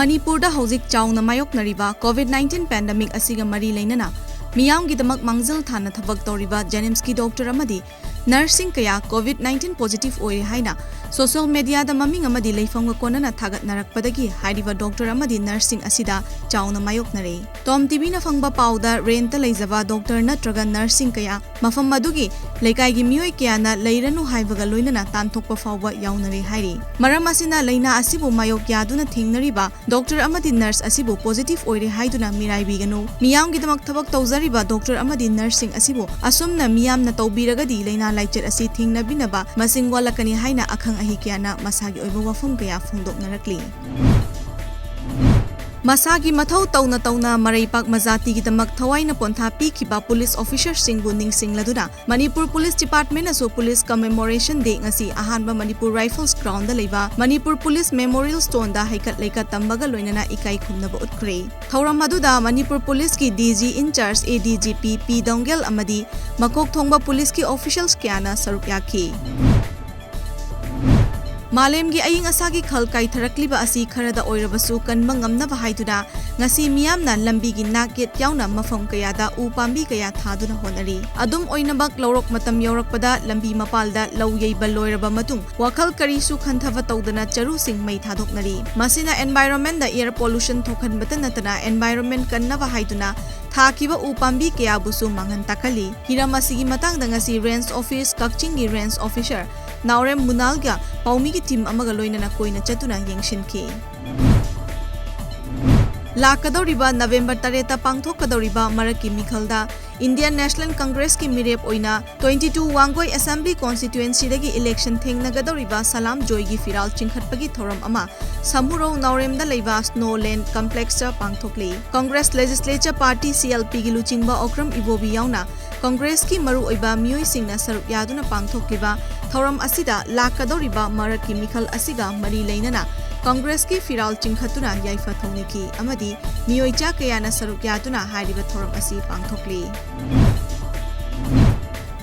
Manipurda hojik chauna mayoknariba COVID-19 pandemic asiga mari leinana miyamgidamak mangzal thana thabak toriba Janimski doctor amadi nursing kaya COVID-19 positive oire haina social media da maming amadi leifamga konana thagat narakpadagi hairiba doctor amadi nursing asida chauna mayoknare TOMTV na fangba pauda renta leijaba doctor natraga nursing kaya mafam madugi leikaigi miyoi kayana leiranu haibaga loinana tanthokpa fawba yaunare hairi maram asina leina asibu mayok yaduna thingnariba doctor amadi nurse asibu positive oire haiduna miraibiganu miyamgidamak thabak tawzariba doctor amadi nursing asibu asumna miyamna tawbiragadi leina laichar asi thingnabinaba masing walakani haina akhang ahi kayana masagi oiba wafum kaya phongdoknarakli Masagi mathau tauna maraipak mazati gidamak thawaina pontha pikiba police officer singbu ningsing laduna Manipur Police Department aso police commemoration day ngasi ahanba Manipur Rifles ground da leiba Manipur Police Memorial Stone da haikat leika tambaga loinana ikai khumnaba utkre thauram maduda Manipur Police ki DG in charge ADGP P Dongel amadi makok thongba police ki officials kyana saruk yakhi Malemgi aying asagi khal kai tharakliba asi kharada oirabasu kanba ngamnaba haiduna ngasi miyamna lambigi nakget yauna mafam kayada upambi kaya thaduna honari adum oinabak lawrok matam yaurakpada lambi mapalda lawyeiba loiraba matung wakhal karisu khanthava tawdana charu sing mai thadoknari masina environment da air pollution thokhanbata natana environment kannaba haiduna Thakiba upambi kaya busu mangan takali hiramasi matang da ngasi range office kakchingi range officer Naurem Munalga paumi ki team amaga loinana koina chatuna yengshinki Lakadoriba November 3 pangthokadoriba maraki mikhalda Indian National Congress ki mirep oina 22 Wangoi Assembly constituency dagi election thengnagadoriba Salam Joy gi firal chingkhatpagi thoram ama Samuro Naurem da leiba Snowland complex cha pangthokli Congress Legislature Party CLP gi luchingba okram ibobi yauna Congress ki maru oiba miyoi singna saruk yaduna pangthokliba thoram asida lakadoriba maraki mikhal asiga mari leinana Congress ki firal chingkhatuna yaifa thoniki amadi miyoi cha kayana saruk yaduna hairiba thoram asi pangthokli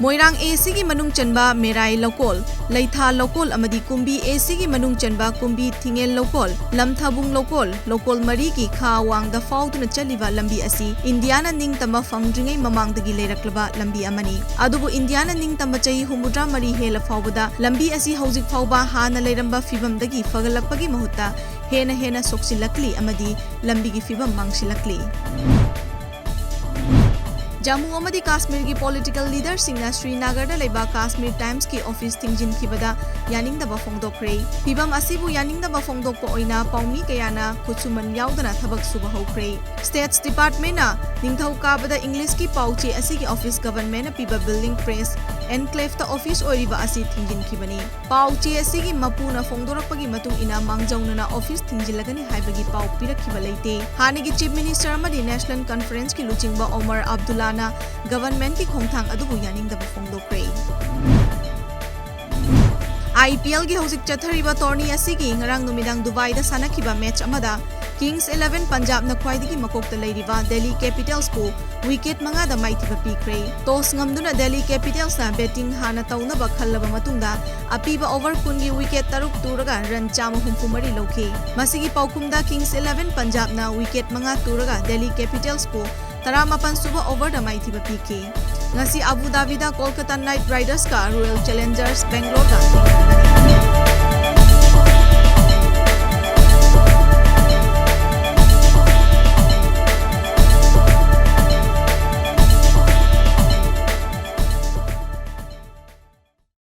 Moirang AC ki manung chanba Merai Lokol, Laitha Lokol amadi Kumbi AC ki manung chanba Kumbi Thingel Lokol, Lamthabung Lokol, Lokol Mari ki Kha Wang da fauduna chaliba lambi asi Indiana ning tama fangdringai mamangdagi leiraklaba lambi amani adubu Indiana ning tama chai humudra mari hela fawbada lambi asi hojik fawba hana leiramba fibamdagi fagalakpagi mahutta hena soksilakli amadi lambi gi fibam mangsilakli Jammu amadi Kashmir ki political leader singna Srinagar da leiba Kashmir Times ki office tingjin khibada yaning da bafongdokre pibam asibu yaning da bafongdokpa oina paumi kayana khuchuman yaudana thabak suba hokre States Department na ningthau kabada English ki pauche asigi office government na piba building press enclave ta office oiriba asi tingjin khibani pauche asigi mapuna fongdorakpagi matung ina mangjauna na office tingjilagani haibagi pau pirakhiba leite hanigi chief minister amadi national conference ki luchingba Omar Abdullah na government ki khongthang adubu yaning da bafongdokre IPL gi hojik chathariba tourney asigi ngarang numidang Dubai da sanakhiba match amada Kings 11 Punjab na khwaidagi makokta leiriba Delhi Capitals ko wicket manga da maithiba pikre toss ngamduna Delhi Capitals na batting hana taunaba khallaba matungda apiba over kungi wicket taruk turaga run chama humfumari lokhe masigi paukumda Kings 11 Punjab na wicket manga turaga Delhi Capitals ko Taramapan suba over da maithiba pike ngasi Abu Dhabi da Kolkata Knight Riders ka Royal Challengers Bangalore da